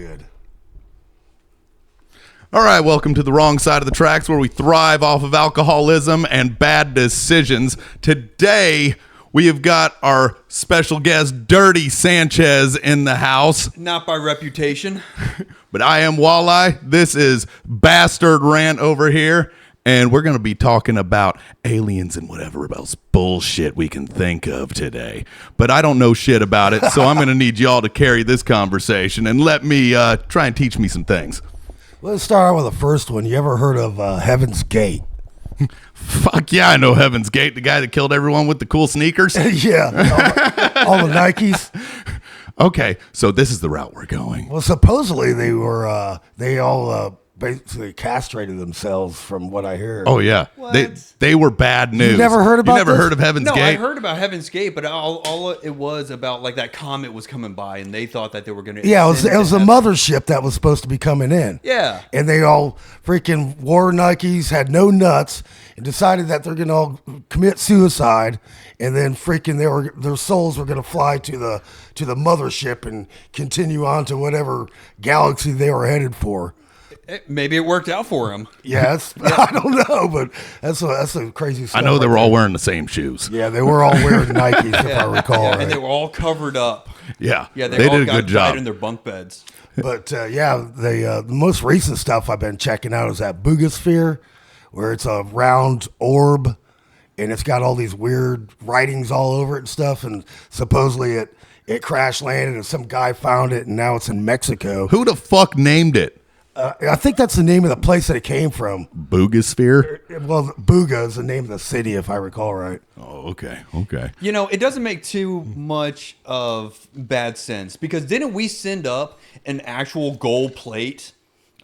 good. All right, welcome to the wrong side of the tracks, where we thrive off of alcoholism and bad decisions. Today, we have got our special guest, Dirty Sanchez, in the house. Not by reputation. But I am Walleye. This is Bastard Rant over here. And we're going to be talking about aliens and whatever else bullshit we can think of today. But I don't know shit about it, so I'm going to need y'all to carry this conversation and let me try and teach me some things. Let's start out with the first one. You ever heard of Heaven's Gate? Fuck yeah, I know Heaven's Gate, the guy that killed everyone with the cool sneakers. Yeah, all the Nikes. Okay, so this is the route we're going. Well, supposedly they all basically castrated themselves, from what I hear. Oh yeah, they were bad news. You never heard about You never this? heard of Heaven's No, Gate? I heard about Heaven's Gate, but all it was about, like, that comet was coming by, and they thought that they were going to. Yeah, it was a mothership that was supposed to be coming in. Yeah. And they all freaking wore Nikes, had no nuts, and decided that they're going to all commit suicide, and then freaking their souls were going to fly to the mothership and continue on to whatever galaxy they were headed for. Maybe it worked out for him. Yes, I don't know, but that's a crazy stuff. I know they were all wearing the same shoes. Yeah, they were all wearing Nikes, if I recall. Yeah, right. and they were all covered up. Yeah, Yeah, they all did a got good job. tied in their bunk beds. But the most recent stuff I've been checking out is that Buga, where it's a round orb, and it's got all these weird writings all over it and stuff. And supposedly it crash landed, and some guy found it, and now it's in Mexico. Who the fuck named it? I think that's the name of the place that it came from. Bugasphere? Well, Buga is the name of the city, if I recall right. Oh, okay. You know, it doesn't make too much of bad sense, because didn't we send up an actual gold plate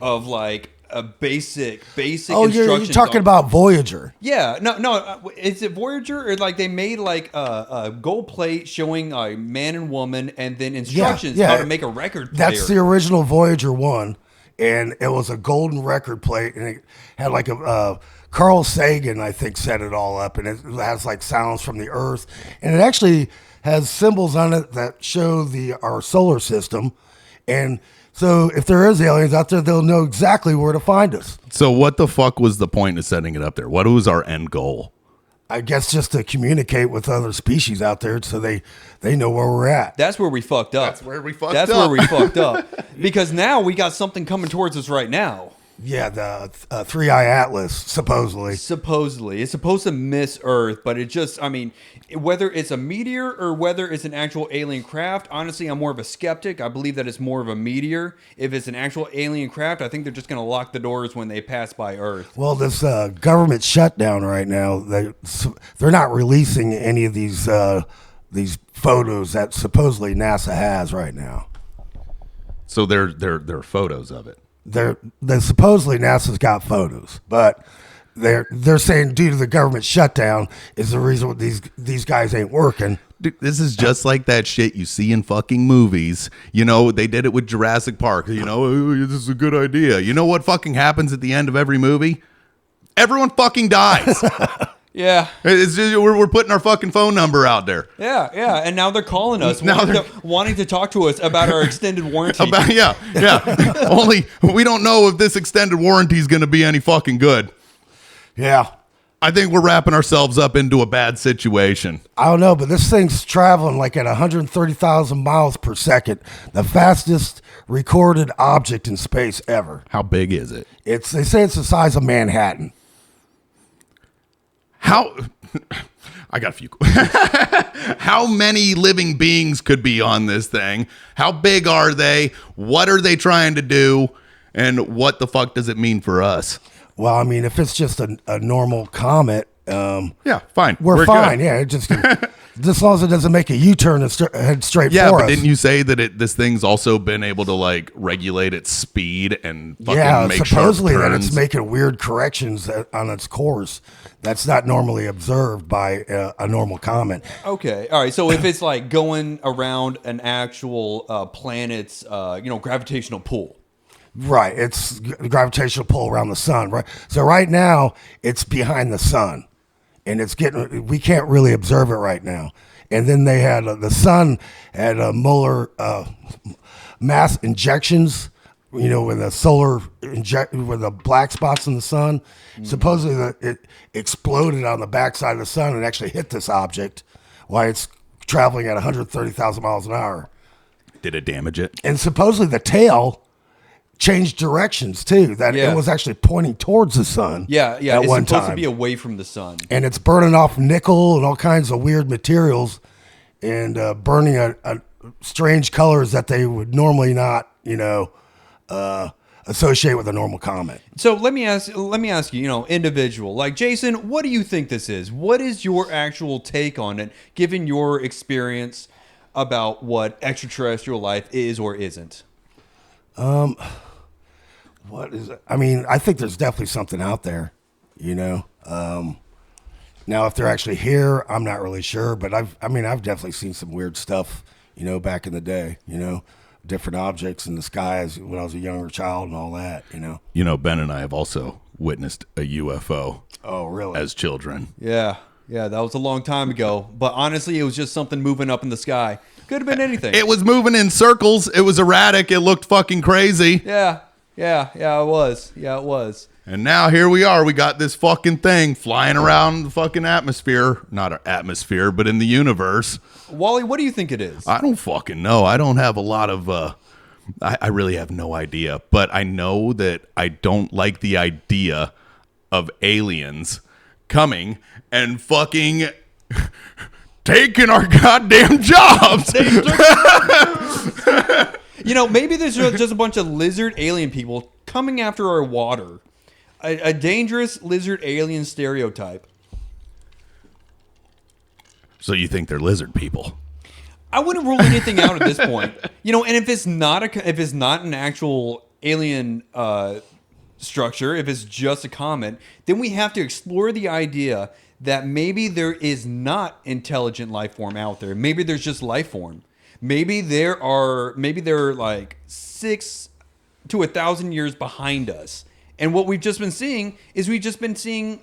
of, like, a basic Oh, you're talking about Voyager. Yeah, no. Is it Voyager, or like they made like a gold plate showing a man and woman, and then instructions how to make a record player? That's the original Voyager 1, and it was a golden record plate, and it had like a Carl Sagan, I think, set it all up, and it has like sounds from the Earth, and it actually has symbols on it that show our solar system, and so if there is aliens out there, they'll know exactly where to find us. So what the fuck was the point of setting it up there? What was our end goal? I guess just to communicate with other species out there, so they know where we're at. That's where we fucked up. That's where we fucked That's up. where we fucked up. Because now we got something coming towards us right now. Yeah, the Three-Eye Atlas, supposedly. Supposedly. It's supposed to miss Earth, but it just, I mean, whether it's a meteor or whether it's an actual alien craft, honestly, I'm more of a skeptic. I believe that it's more of a meteor. If it's an actual alien craft, I think they're just going to lock the doors when they pass by Earth. Well, this government shutdown right now, they're not releasing any of these photos that supposedly NASA has right now. So there are photos of it. They're supposedly NASA's got photos, but they're saying due to the government shutdown is the reason these guys ain't working. Dude, this is just like that shit you see in fucking movies. You know, they did it with Jurassic Park. You know, "Oh, this is a good idea." You know what fucking happens at the end of every movie? Everyone fucking dies. Yeah. It's just, we're putting our fucking phone number out there. Yeah. And now they're calling us, Now wanting to talk to us about our extended warranty. Yeah. Only we don't know if this extended warranty is going to be any fucking good. Yeah. I think we're wrapping ourselves up into a bad situation. I don't know, but this thing's traveling like at 130,000 miles per second, the fastest recorded object in space ever. How big is it? They say it's the size of Manhattan. I got a few. How many living beings could be on this thing? How big are they? What are they trying to do? And what the fuck does it mean for us? Well, I mean, if it's just a normal comet, yeah, fine. We're fine. Good. Yeah, it just as long as it doesn't make a U-turn and head straight yeah, for but us. didn't you say that this thing's also been able to like regulate its speed and fucking make supposedly sharp that turns? it's making weird corrections on its course that's not normally observed by a normal comet. Okay. All right. So if it's like going around an actual planet's, gravitational pull. Right, it's gravitational pull around the sun, right? So right now, it's behind the sun, and we can't really observe it right now. And then they had the sun had molar mass injections, with the with the black spots in the sun. Supposedly it exploded on the backside of the sun and actually hit this object while it's traveling at 130,000 miles an hour. Did it damage it? And supposedly the tail changed directions too. That it was actually pointing towards the sun. Yeah. At It's one supposed time. to be away from the sun. And it's burning off nickel and all kinds of weird materials, and burning a strange colors that they would normally not, associate with a normal comet. So let me ask you, individual, like Jason, what do you think this is? What is your actual take on it, given your experience about what extraterrestrial life is or isn't? What is it? I mean, I think there's definitely something out there, Now, if they're actually here, I'm not really sure, but I've definitely seen some weird stuff, back in the day, different objects in the sky when I was a younger child and all that, Ben and I have also witnessed a UFO. Oh, really? As children. Yeah, that was a long time ago. But honestly, it was just something moving up in the sky. Could have been anything. It was moving in circles. It was erratic. It looked fucking crazy. Yeah, it was. Yeah, it was. And now here we are. We got this fucking thing flying around the fucking atmosphere. Not our atmosphere, but in the universe. Wally, what do you think it is? I don't fucking know. I don't have a lot of... I really have no idea. But I know that I don't like the idea of aliens coming and fucking taking our goddamn jobs. Maybe there's just a bunch of lizard alien people coming after our water. A dangerous lizard alien stereotype. So you think they're lizard people? I wouldn't rule anything out at this point. And if it's not an actual alien structure, if it's just a comet, then we have to explore the idea that maybe there is not intelligent life form out there. Maybe there's just life form. Maybe they're like 6 to 1,000 years behind us. And what we've just been seeing is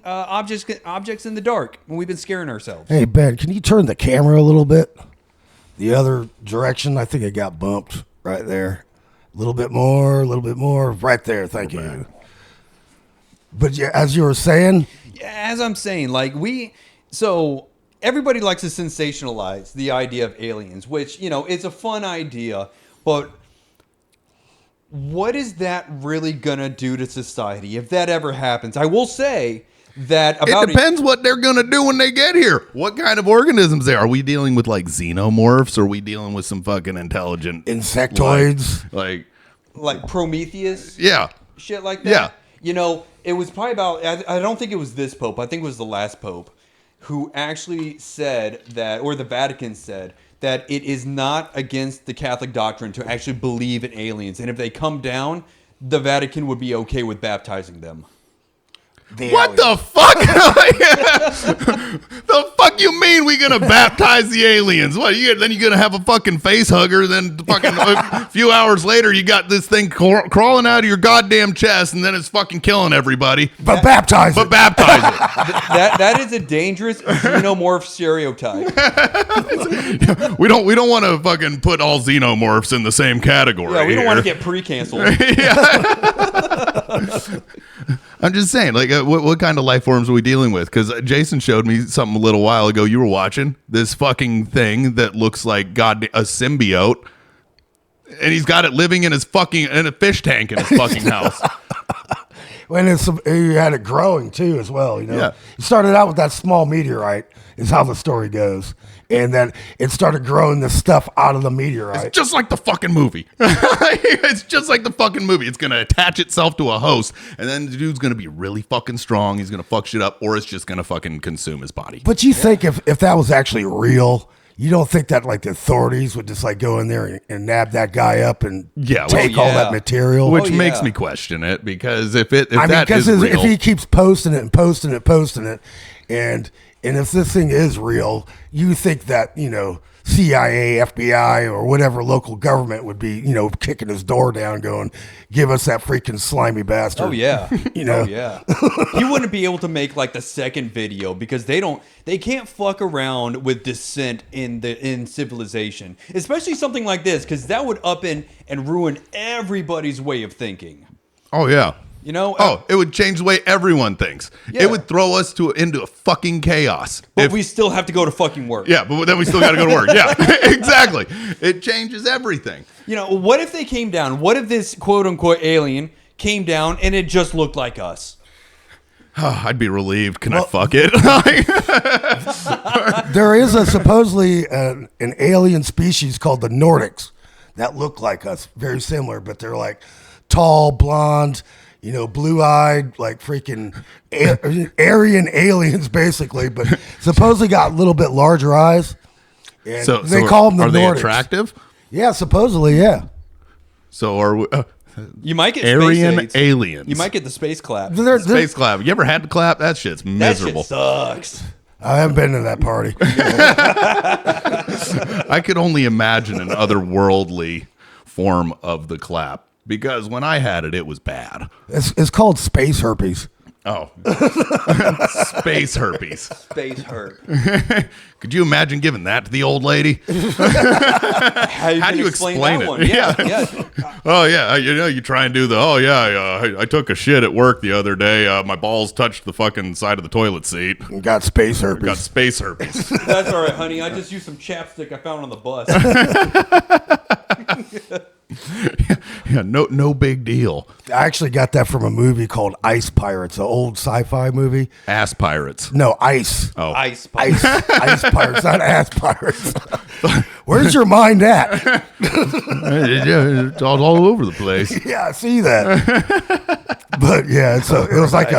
objects in the dark, and we've been scaring ourselves. Hey, Ben, can you turn the camera a little bit? The other direction? I think it got bumped right there. A little bit more. Right there. Thank you. But yeah, as you were saying... As I'm saying, everybody likes to sensationalize the idea of aliens, which, it's a fun idea, but what is that really gonna do to society if that ever happens? I will say that it depends what they're gonna do when they get here. What kind of organisms they are? Are we dealing with like xenomorphs? Or are we dealing with some fucking intelligent insectoids? Like Prometheus? Yeah. Shit like that? Yeah. It was probably about, I don't think it was this Pope, I think it was the last Pope, who actually said that, or the Vatican said, that it is not against the Catholic doctrine to actually believe in aliens. And if they come down, the Vatican would be okay with baptizing them. What the fuck? The fuck you mean we gonna baptize the aliens? What? Then you're gonna have a fucking face hugger. Then fucking a few hours later, you got this thing crawling out of your goddamn chest, and then it's fucking killing everybody. But baptize it. That is a dangerous xenomorph stereotype. We don't want to fucking put all xenomorphs in the same category. Yeah, we don't want to get pre-canceled. I'm just saying, what kind of life forms are we dealing with? Because Jason showed me something a little while ago. You were watching this fucking thing that looks like a symbiote, and he's got it living in a fish tank in his fucking house. When you had it growing too, as well. Yeah. It started out with that small meteorite, is how the story goes, and then it started growing the stuff out of the meteorite. It's just like the fucking movie. It's just like the fucking movie. It's gonna attach itself to a host, and then the dude's gonna be really fucking strong. He's gonna fuck shit up, or it's just gonna fucking consume his body. But you think if that was actually real, you don't think that the authorities would just go in there and nab that guy up and take all that material? Which makes me question it, because if if he keeps posting it, and if this thing is real, you think that CIA, FBI, or whatever local government would be, kicking his door down, going, "Give us that freaking slimy bastard." Oh yeah. Oh yeah. He wouldn't be able to make like the second video because they can't fuck around with dissent in civilization, especially something like this, because that would up and ruin everybody's way of thinking. Oh yeah. It would change the way everyone thinks. Yeah. It would throw us into a fucking chaos. But we still have to go to fucking work. Yeah, but then we still got to go to work. Yeah, exactly. It changes everything. What if they came down? What if this quote unquote alien came down and it just looked like us? I'd be relieved. Can I fuck it? There is supposedly an alien species called the Nordics that look like us, very similar, but they're like tall, blonde, blue-eyed, like freaking Aryan aliens, basically, but supposedly got a little bit larger eyes. And So they call them the Nordics. Are Nordics. they attractive? Yeah, supposedly, yeah. So are we, You might get Aryan space AIDS. aliens. You might get the space clap. Space clap. You ever had to clap? That shit's miserable. That shit sucks. I haven't been to that party. I could only imagine an otherworldly form of the clap, because when I had it, it was bad. It's called space herpes. Oh, space herpes. Space hurt. Could you imagine giving that to the old lady? How do you explain that it? one? Yeah. Oh yeah, you try and do the. Oh yeah, I took a shit at work the other day. My balls touched the fucking side of the toilet seat. Got space herpes. Got space herpes. That's all right, honey. I just used some chapstick I found on the bus. Yeah, no big deal. I actually got that from a movie called Ice Pirates, an old sci-fi movie. Ass pirates. No, Ice. Oh, Ice. Ice Pirates, not Ass Pirates. Where's your mind at? It's all over the place. Yeah, I see that. But yeah, so it was like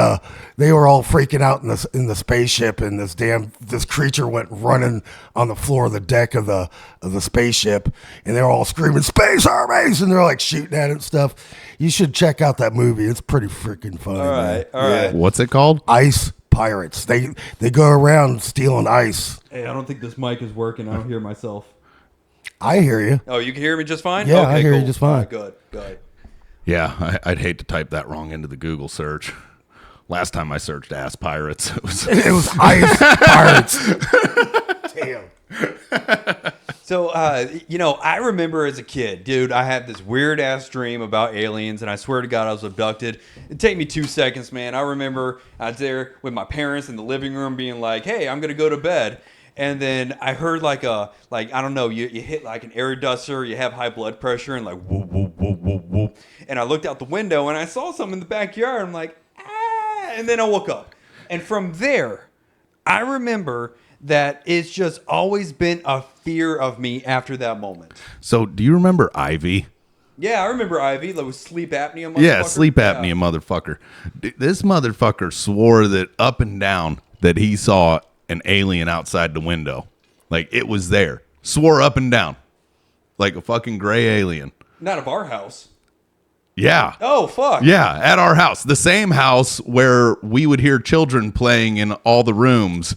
they were all freaking out in the spaceship, and this creature went running on the floor of the deck of the spaceship, and they're all screaming "Space Hermes!" and they're like shooting at it and stuff. You should check out that movie; it's pretty freaking funny. All right, man. all right. What's it called? Ice Pirates. They go around stealing ice. Hey, I don't think this mic is working. I don't hear myself. I hear you. Oh, you can hear me just fine? Yeah, okay, I hear you cool. just fine. All right, good. Yeah, I'd hate to type that wrong into the Google search. Last time I searched ass pirates, it was Ice Pirates. Damn. So, I remember as a kid, dude, I had this weird ass dream about aliens, and I swear to God, I was abducted. It'd take me 2 seconds, man. I remember I was there with my parents in the living room being like, hey, I'm going to go to bed. And then I heard I don't know, you hit like an air duster, you have high blood pressure, and like, whoop, whoop, whoop, whoop, whoop. And I looked out the window, and I saw something in the backyard. I'm like, ah, and then I woke up. And from there, I remember that it's just always been a fear of me after that moment. So, do you remember Ivy? Yeah, I remember Ivy. That was sleep apnea. Yeah, sleep apnea, motherfucker. This motherfucker swore that up and down that he saw an alien outside the window. Like, it was there. Swore up and down. Like a fucking gray alien. Not of our house. Yeah. Oh, fuck. Yeah, at our house. The same house where we would hear children playing in all the rooms,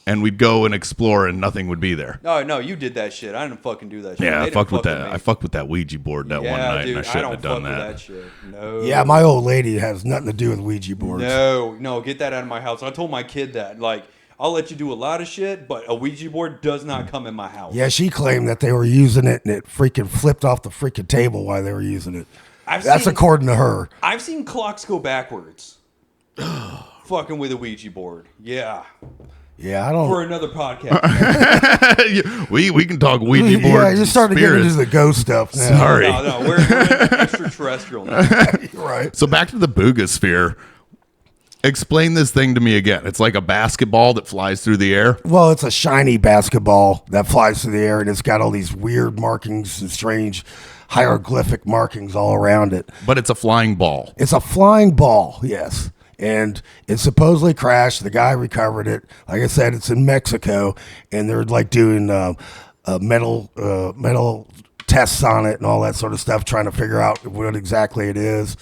and we'd go and explore and nothing would be there. No, you did that shit. I didn't fucking do that shit. Yeah, They I didn't fucked with fuck that. me. I fucked with that Ouija board that one night, dude, and I shouldn't don't have done fuck with that. shit. No. Yeah, my old lady has nothing to do with Ouija boards. No, get that out of my house. I told my kid that. Like, I'll let you do a lot of shit, but a Ouija board does not come in my house. Yeah, she claimed that they were using it and it freaking flipped off the freaking table while they were using it. That's according to her. I've seen clocks go backwards. Fucking with a Ouija board. Yeah. Yeah, I don't. For another podcast. we can talk Ouija board. Yeah, you're starting to get into the ghost stuff now. Sorry. No, we're extraterrestrial now. Right. So back to the Buga sphere. Explain this thing to me again. It's like a basketball that flies through the air. Well, it's a shiny basketball that flies through the air, and it's got all these weird markings and strange hieroglyphic markings all around it. But it's a flying ball. It's a flying ball, yes. And it supposedly crashed. The guy recovered it. Like I said, it's in Mexico, and they're like doing metal tests on it and all that sort of stuff, trying to figure out what exactly it is.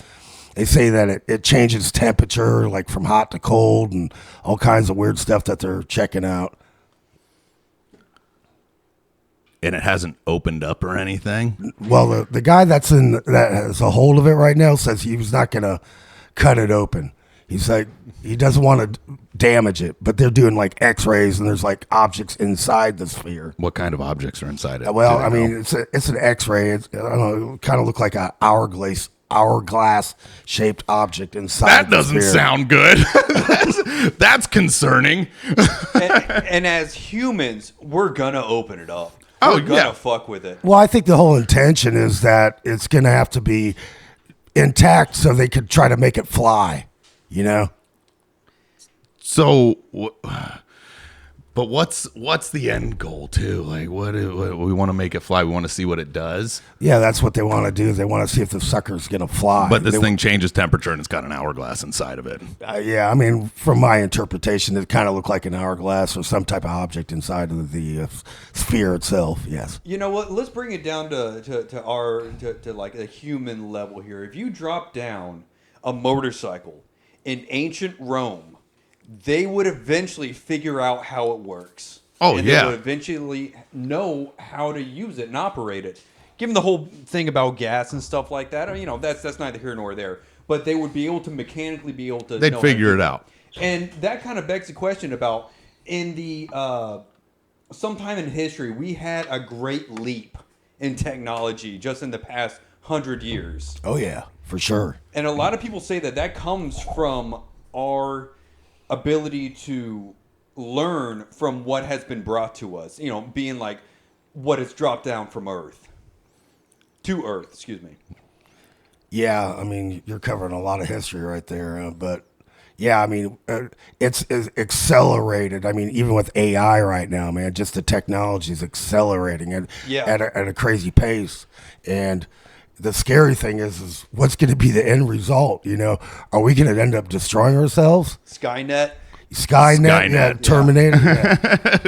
They say that it changes temperature, like from hot to cold, and all kinds of weird stuff that they're checking out. and it hasn't opened up or anything. Well, the guy that has a hold of it right now says he was not going to cut it open. He's like, he doesn't want to damage it, but they're doing like X-rays, and there's like objects inside the sphere. What kind of objects are inside it? Well, I mean, it's an X-ray. I don't know, it kind of look like an hourglass shaped object inside. That doesn't sound good. That's concerning. And as humans, we're gonna open it up. We're gonna fuck with it. Well, I think the whole intention is that it's going to have to be intact so they could try to make it fly. You know? So, but what's the end goal too? Like, what we want to make it fly? We want to see what it does. Yeah, that's what they want to do. They want to see if the sucker's going to fly. But this thing changes temperature and it's got an hourglass inside of it. Yeah, I mean, from my interpretation, it kind of looked like an hourglass or some type of object inside of the sphere itself. Yes. You know what? Let's bring it down to like a human level here. If you drop down a motorcycle in ancient Rome, they would eventually figure out how it works. Oh, and yeah. They would eventually know how to use it and operate it. Given the whole thing about gas and stuff like that, you know, that's neither here nor there. But they would be able to mechanically be able to. They'd figure it out. And that kind of begs the question about in the sometime in history we had a great leap in technology just in the past 100 years. Oh yeah, for sure. And a lot of people say that comes from our ability to learn from what has been brought to us. You know, being like what has dropped down from Earth. To Earth, excuse me. Yeah, I mean, you're covering a lot of history right there. But yeah, I mean, it's accelerated. I mean, even with AI right now, man, just the technology is accelerating at a crazy pace. And the scary thing is what's going to be the end result? You know, are we going to end up destroying ourselves? Skynet, yeah, Terminator. Yeah.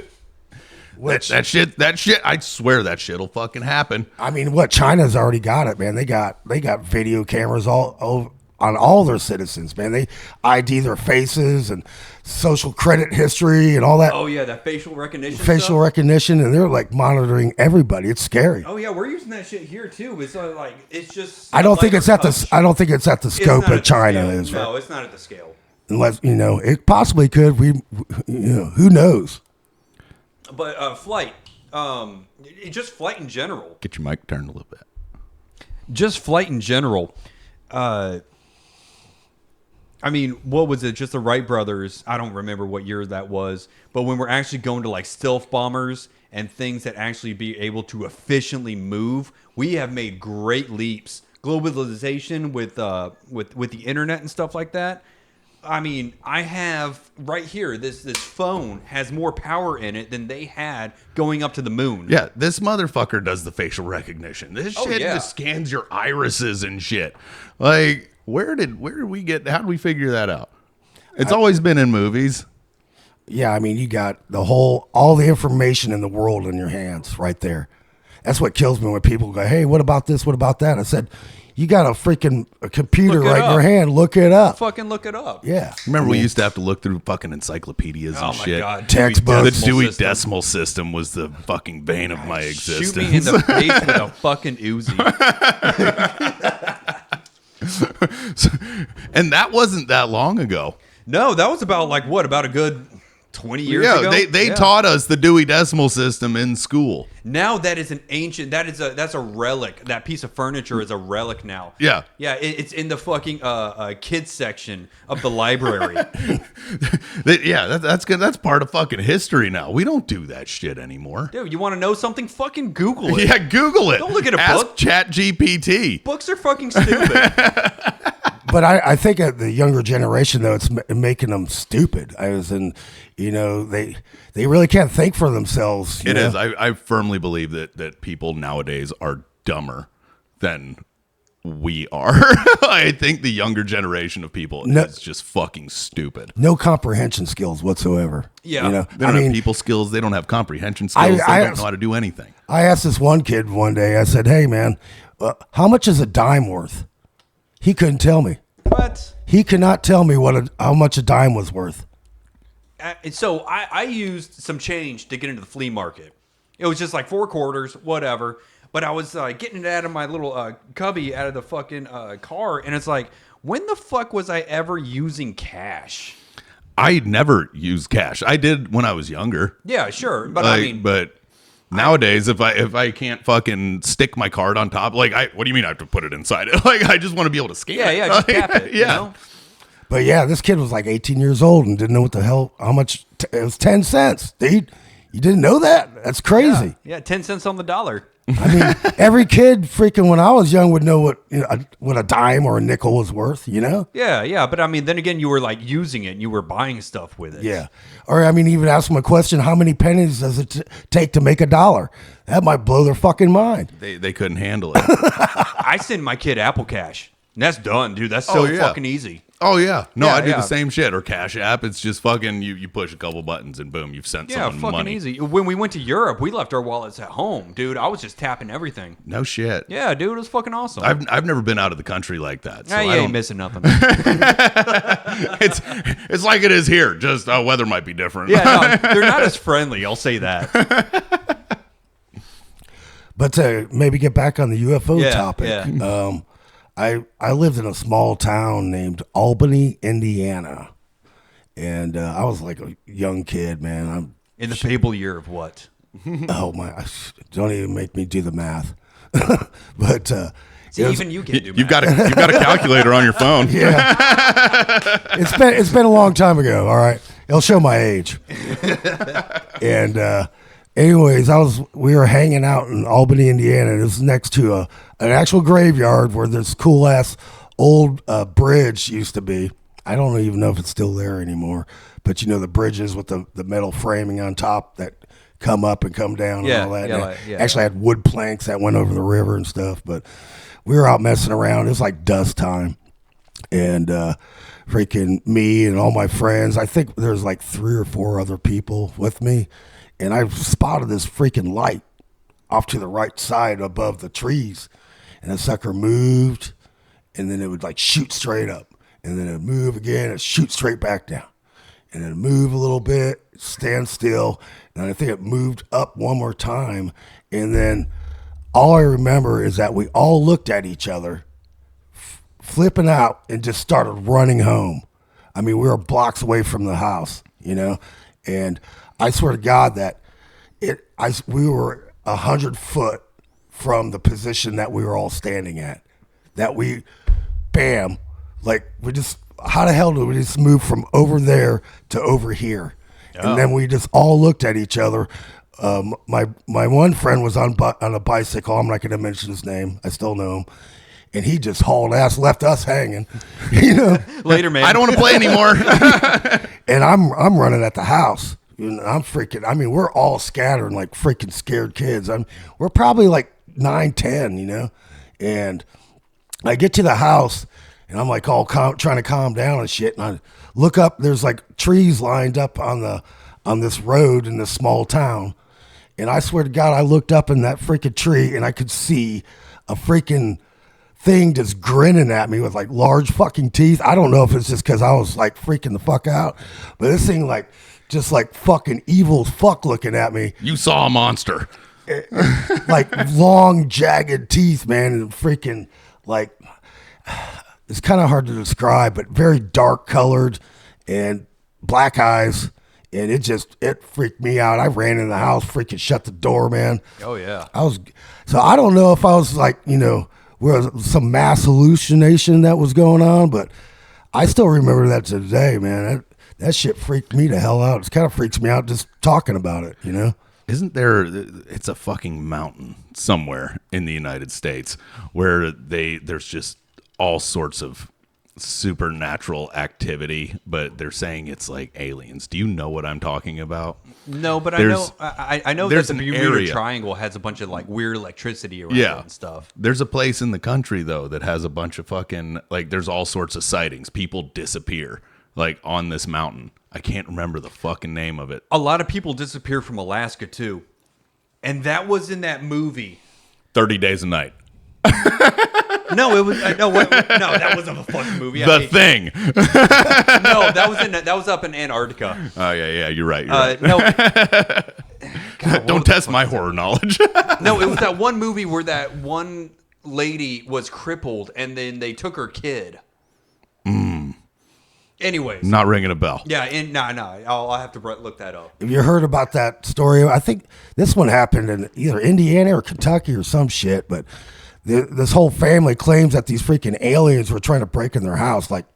That shit. I swear that shit'll fucking happen. I mean, what China's already got it, man. They got video cameras all on all their citizens, man. They ID their faces and social credit history and all that. Oh yeah, that facial recognition. Recognition, and they're like monitoring everybody. It's scary. Oh yeah, we're using that shit here too. It's like it's just. I don't think it's at the scope of China is. No, it's not at the scale. Unless it possibly could. Who knows? But flight, just flight in general. Get your mic turned a little bit. Just flight in general. I mean, what was it? Just the Wright brothers. I don't remember what year that was. But when we're actually going to like stealth bombers and things that actually be able to efficiently move, we have made great leaps. Globalization with the internet and stuff like that. I mean, I have right here, this phone has more power in it than they had going up to the moon. Yeah, this motherfucker does the facial recognition. This shit just scans your irises and shit. Like, how did we figure that out? It's always been in movies. Yeah, I mean, you got all the information in the world in your hands right there. That's what kills me when people go, hey, what about this? What about that? I said, you got a computer right in your hand. Look it up. Fucking look it up. Yeah. Remember, we used to have to look through fucking encyclopedias and shit. Oh my god, Textbooks. The Dewey Decimal System was the fucking bane of my existence. Shoot me in the face with a fucking Uzi. And that wasn't that long ago. No, that was about about a good 20 years ago. They taught us the Dewey Decimal System in school. Now that is an ancient. That's a relic. That piece of furniture is a relic now. Yeah, yeah. It's in the fucking kids section of the library. That's good. That's part of fucking history now. We don't do that shit anymore. Dude, you want to know something? Fucking Google it. Yeah, Google it. Don't look at a book. Chat GPT. Books are fucking stupid. But I think the younger generation, though, it's making them stupid. They really can't think for themselves. It is. I firmly believe that people nowadays are dumber than we are. I think the younger generation of people is just fucking stupid. No comprehension skills whatsoever. Yeah. They don't have people skills. They don't have comprehension skills. They don't know how to do anything. I asked this one kid one day, I said, hey, man, how much is a dime worth? He couldn't tell me. What? He could not tell me how much a dime was worth. So I used some change to get into the flea market. It was just like 4 quarters, whatever. But I was getting it out of my little cubby out of the fucking car, and it's like, when the fuck was I ever using cash? I never used cash. I did when I was younger. Yeah, sure, but Like, I mean, but nowadays, if I can't fucking stick my card on top, like, what do you mean I have to put it inside it? Like, I just want to be able to scan it. yeah, just tap it. Yeah. You know? But yeah, this kid was like 18 years old and didn't know what the hell, how much, it was 10 cents, dude. You didn't know that? That's crazy. Yeah, 10 cents on the dollar. I mean, every kid freaking when I was young would know what a dime or a nickel was worth, you know? Yeah, but I mean, then again, you were like using it and you were buying stuff with it. Yeah. Or I mean, even ask them a question, how many pennies does it take to make $1? That might blow their fucking mind. They couldn't handle it. I send my kid Apple Cash. And that's done, dude. That's so fucking easy. Oh, yeah. No, Yeah, I do yeah. the same shit. Or Cash App. It's just fucking, you push a couple buttons and boom, you've sent Yeah, someone fucking money. easy. When we went to Europe, we left our wallets at home, dude. I was just tapping everything. No shit. Yeah, dude, it was fucking awesome. I've never been out of the country like that. So you I ain't don't, missing nothing. it's like it is here. Just weather might be different. Yeah, no, they're not as friendly. I'll say that. But to maybe get back on the UFO Yeah, topic, yeah. I lived in a small town named Albany, Indiana. And I was like a young kid, man. In the fable year of what? Oh my! Don't even make me do the math. But See, it was- even you can do You've got a calculator on your phone. yeah, it's been a long time ago. All right, it'll show my age. And anyways, we were hanging out in Albany, Indiana. It was next to an actual graveyard where this cool ass old bridge used to be. I don't even know if it's still there anymore. But you know the bridges with the metal framing on top that come up and come down Yeah, and all that. yeah, And like- yeah. actually had wood planks that went over the river and stuff. But we were out messing around. It was like dusk time. And freaking me and all my friends, I think there's like 3 or 4 other people with me. And I spotted this freaking light off to the right side above the trees. And the sucker moved, and then it would like shoot straight up. And then it'd move again and shoot straight back down. And then move a little bit, stand still. And I think it moved up one more time. And then all I remember is that we all looked at each other, flipping out, and just started running home. I mean, we were blocks away from the house, you know? And I swear to God that we were 100 foot from the position that we were all standing at. That we, bam, like how the hell did we just move from over there to over here? And then we just all looked at each other. My one friend was on a bicycle. I'm not going to mention his name. I still know him. And he just hauled ass, left us hanging, you know. Later, man. I don't want to play anymore. And I'm running at the house. And I'm freaking. I mean, we're all scattered like freaking scared kids. We're probably like 9, 10, you know. And I get to the house, and I'm like all trying to calm down and shit. And I look up. There's like trees lined up on this road in this small town. And I swear to God, I looked up in that freaking tree, and I could see a freaking thing just grinning at me with like large fucking teeth. I don't know if it's just because I was like freaking the fuck out, but this thing like just like fucking evil as fuck looking at me. You saw a monster. Like long jagged teeth, man, and freaking like it's kind of hard to describe, but very dark colored and black eyes. And it freaked me out. I ran in the house, freaking shut the door, man. Oh, yeah. So I don't know if I was like, you know, where some mass hallucination that was going on, but I still remember that today, man. That shit freaked me the hell out. It kind of freaks me out just talking about it, you know? Isn't there? It's a fucking mountain somewhere in the United States where there's just all sorts of supernatural activity, but they're saying it's like aliens. Do you know what I'm talking about? No, but There's- I know that there's the an Bermuda area. Triangle has a bunch of like weird electricity around Yeah. it and stuff. There's a place in the country though that has a bunch of fucking like there's all sorts of sightings. People disappear like on this mountain. I can't remember the fucking name of it. A lot of people disappear from Alaska too, and that was in that movie. 30 Days a Night. No, it was no, that wasn't a fucking movie. The Thing. No, that was up in Antarctica. Oh yeah, you're right. You're right. No, God, Don't test my horror knowledge. No, it was that one movie where that one lady was crippled and then they took her kid. Anyways. Not ringing a bell. Yeah, I'll have to look that up. Have you heard about that story? I think this one happened in either Indiana or Kentucky or some shit, but this whole family claims that these freaking aliens were trying to break in their house, like,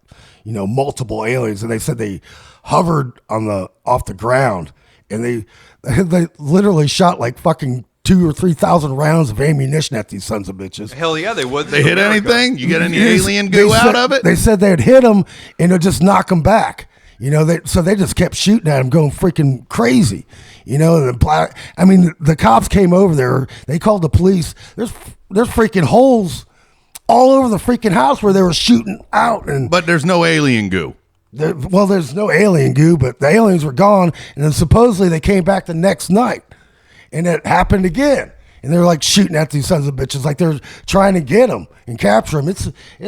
multiple aliens, and they said they hovered off the ground, and they literally shot like fucking 2,000 or 3,000 rounds of ammunition at these sons of bitches. Hell yeah, they would. They hit anything? You get any alien goo out of it? They said they'd hit them and it'd just knock them back. So they just kept shooting at him, going freaking crazy. The cops came over there. They called the police. There's freaking holes all over the freaking house where they were shooting out. But there's no alien goo. There's no alien goo, but the aliens were gone. And then supposedly they came back the next night, and it happened again. And they're like shooting at these sons of bitches, like they're trying to get them and capture them. It's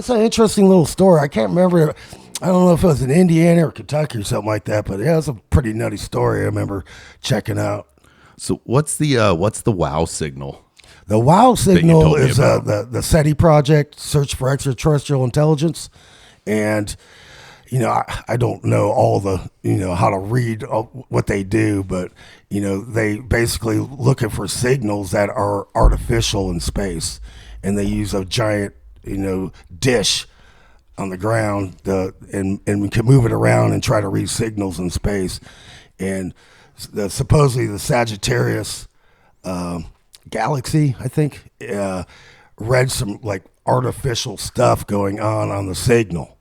an interesting little story. I can't remember. I don't know if it was in Indiana or Kentucky or something like that, but yeah, it's a pretty nutty story. I remember checking out. So what's the WOW signal? The WOW signal is about. the SETI project, Search for Extraterrestrial Intelligence, and I don't know all the how to read what they do, but they basically looking for signals that are artificial in space, and they use a giant dish on the ground and we can move it around and try to read signals in space. And supposedly the Sagittarius galaxy, I think, read some like artificial stuff going on the signal,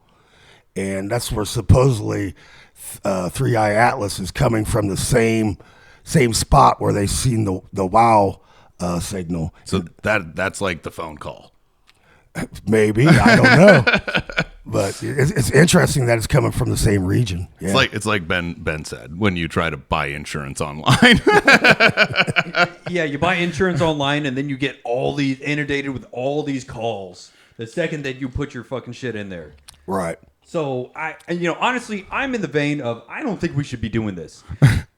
and that's where supposedly 3i Atlas is coming from, the same spot where they seen the WOW signal. So that's like the phone call. Maybe, I don't know. But it's interesting that it's coming from the same region. Yeah. It's like Ben said, when you try to buy insurance online. Yeah, you buy insurance online and then you get inundated with all these calls the second that you put your fucking shit in there. Right. So honestly, I'm in the vein of I don't think we should be doing this.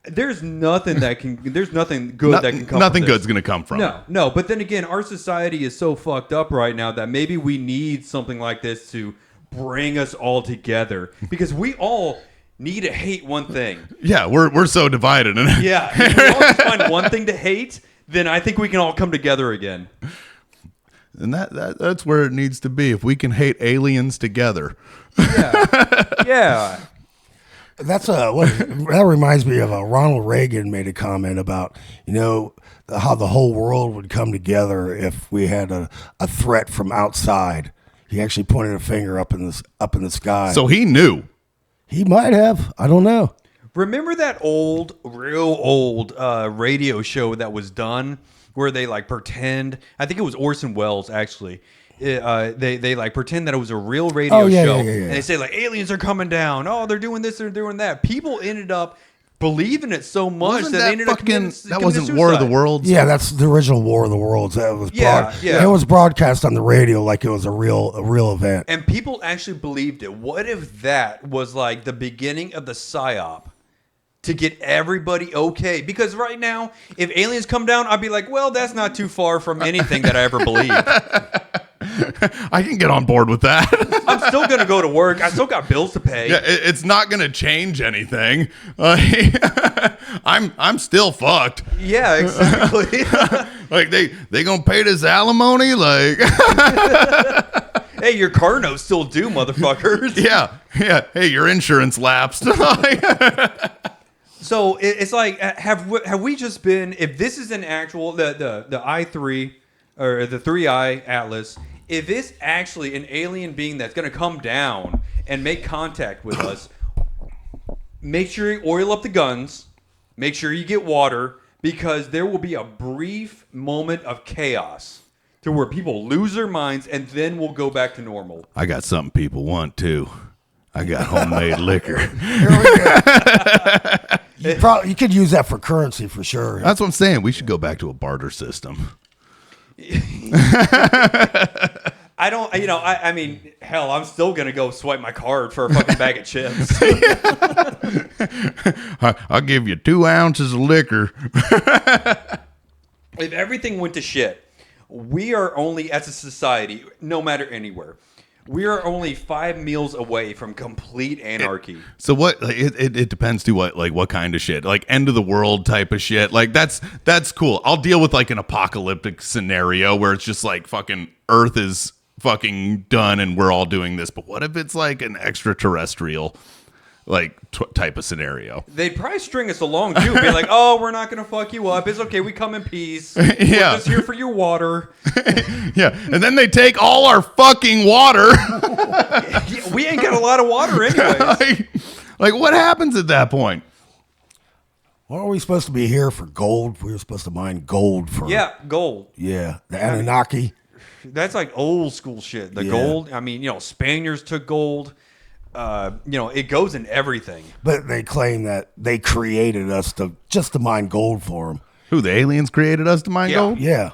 There's nothing good that can come. Nothing from good's gonna come from it. No. But then again, our society is so fucked up right now that maybe we need something like this to bring us all together, because we all need to hate one thing. Yeah, we're so divided. Yeah, if we all just find one thing to hate, then I think we can all come together again. And that's where it needs to be. If we can hate aliens together. Yeah. That reminds me of Ronald Reagan made a comment about how the whole world would come together if we had a threat from outside. He actually pointed a finger up in the sky. So he knew. He might have. I don't know. Remember that real old radio show that was done where they like pretend? I think it was Orson Welles actually. They like pretend that it was a real radio show, and they say like aliens are coming down. Oh, they're doing this, they're doing that. People ended up believing it so much that they ended up committing that wasn't War of the Worlds. Yeah, that's the original War of the Worlds. That was yeah. It was broadcast on the radio like it was a real event. And people actually believed it. What if that was like the beginning of the psyop to get everybody okay? Because right now, if aliens come down, I'd be like, well, that's not too far from anything that I ever believed. I can get on board with that. I'm still going to go to work. I still got bills to pay. Yeah, it's not going to change anything. I'm still fucked. Yeah, exactly. Like they going to pay this alimony? Like, hey, your car note's still due, motherfuckers. Yeah. Hey, your insurance lapsed. So it's like, have we just been? If this is an actual the I3 or the 3i Atlas, if it's actually an alien being that's going to come down and make contact with us, make sure you oil up the guns, make sure you get water, because there will be a brief moment of chaos to where people lose their minds, and then we'll go back to normal. I got something people want too. I got homemade liquor. You could use that for currency for sure. That's what I'm saying. We should go back to a barter system. I don't, I mean, hell, I'm still going to go swipe my card for a fucking bag of chips. I'll give you 2 ounces of liquor. If everything went to shit, we are only, as a society, no matter anywhere, we are only 5 meals away from complete anarchy. So what? Like, it depends to what kind of shit, like end of the world type of shit. Like that's cool. I'll deal with like an apocalyptic scenario where it's just like fucking Earth is fucking done and we're all doing this. But what if it's like an extraterrestrial like type of scenario? They'd probably string us along too, be like, "Oh, we're not gonna fuck you up. It's okay. We come in peace. Yeah. We're just here for your water." Yeah, and then they take all our fucking water. We ain't got a lot of water anyways. like what happens at that point? Well, are we supposed to be here for gold? We were supposed to mine gold for Gold. the Anunnaki. That's like old school shit. The gold. I mean, Spaniards took gold. It goes in everything. But they claim that they created us to mine gold for them. Who, the aliens created us to mine gold? Yeah.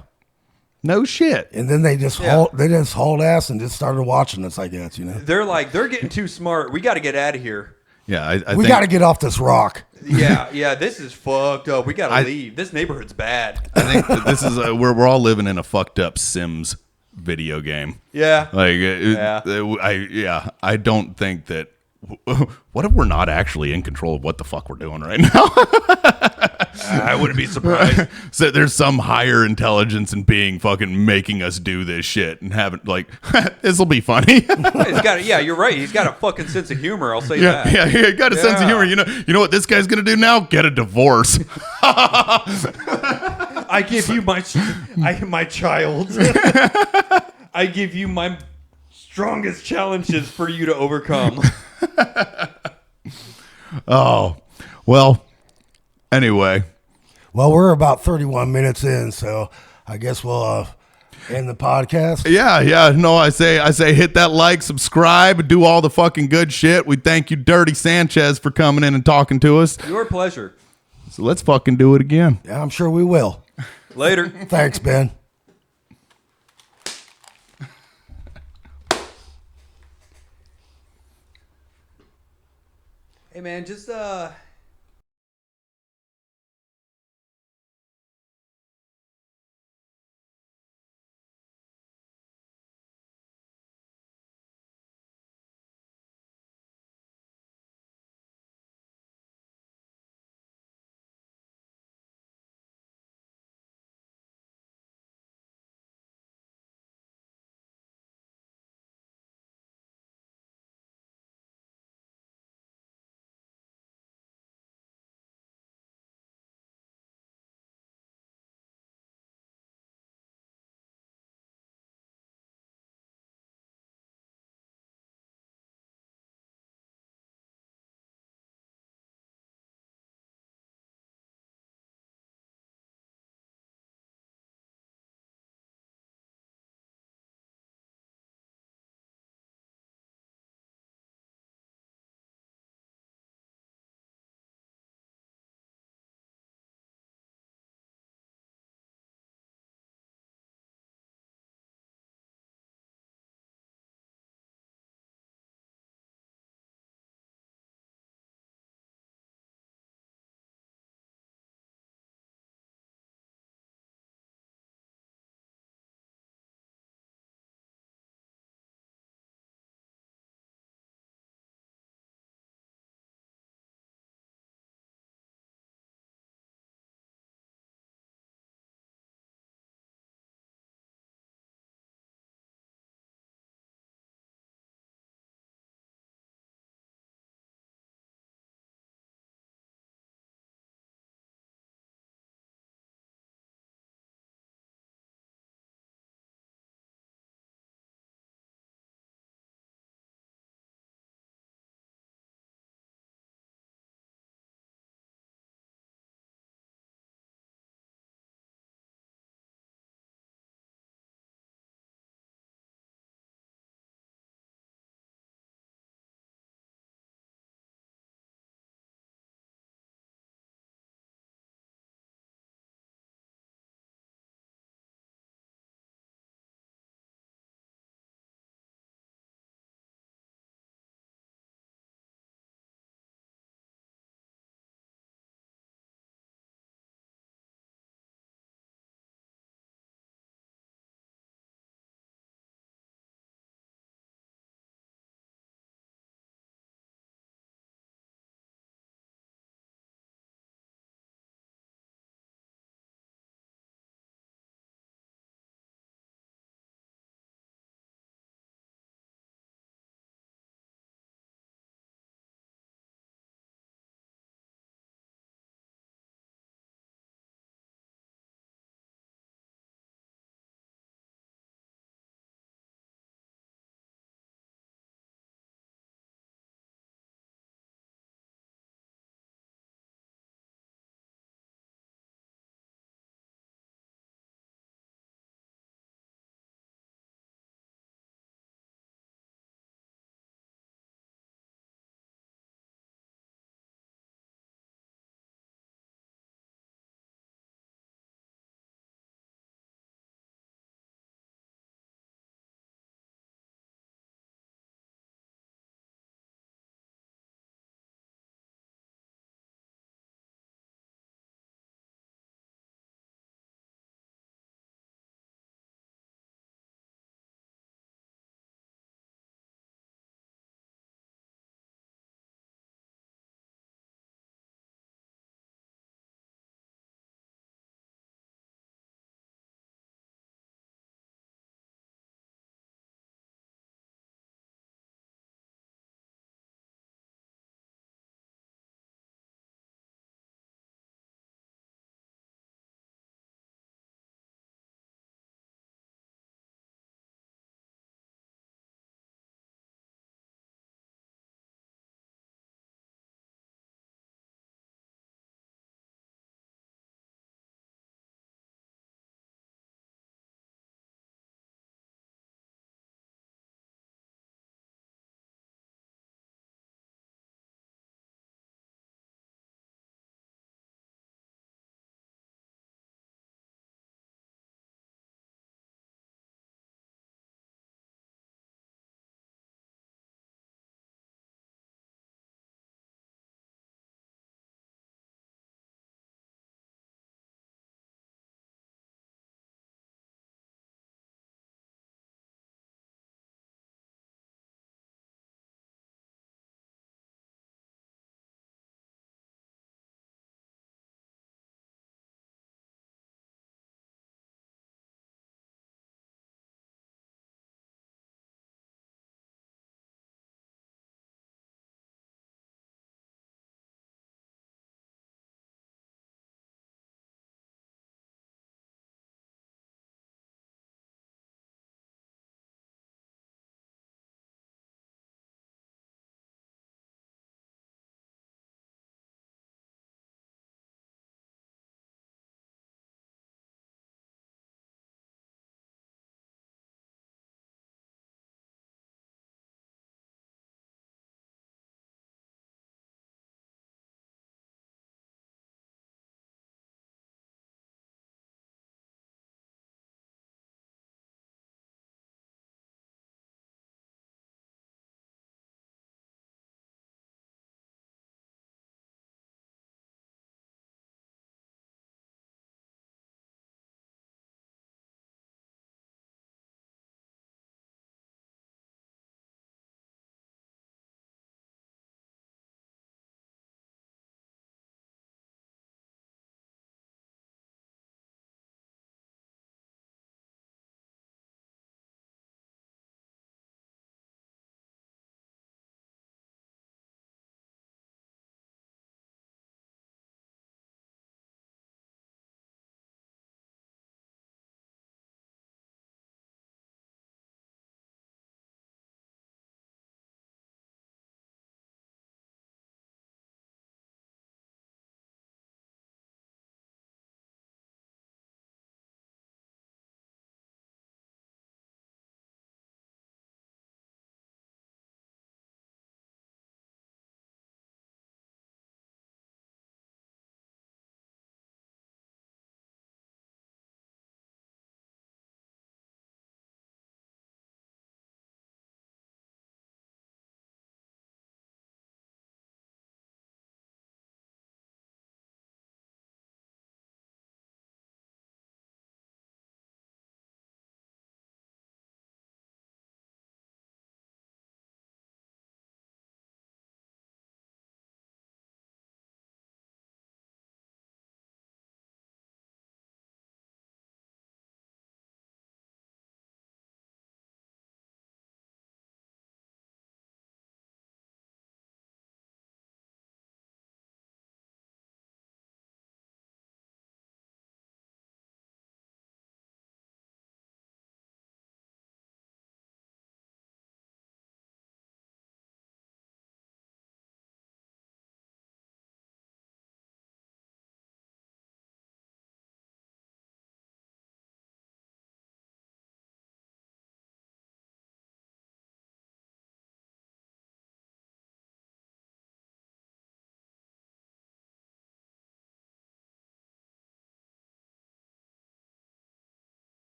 No shit. And then they just hauled ass and just started watching us, I guess, They're like, they're getting too smart. We got to get out of here. Yeah, we got to get off this rock. Yeah, this is fucked up. We got to leave. This neighborhood's bad. I think that this is we're all living in a fucked up Sims video game. Yeah. Like, I don't think that. What if we're not actually in control of what the fuck we're doing right now? I wouldn't be surprised. So there's some higher intelligence in being fucking making us do this shit and haven't like this will be funny. You're right. He's got a fucking sense of humor. I'll say that. Yeah, he got a sense of humor. You know what this guy's gonna do now? Get a divorce. I give you my child. I give you my strongest challenges for you to overcome. Oh, well. Anyway. Well, we're about 31 minutes in, so I guess we'll end the podcast. Yeah. No, I say hit that like, subscribe, do all the fucking good shit. We thank you, Dirty Sanchez, for coming in and talking to us. Your pleasure. So let's fucking do it again. Yeah, I'm sure we will. Later. Thanks, Ben. Hey man, just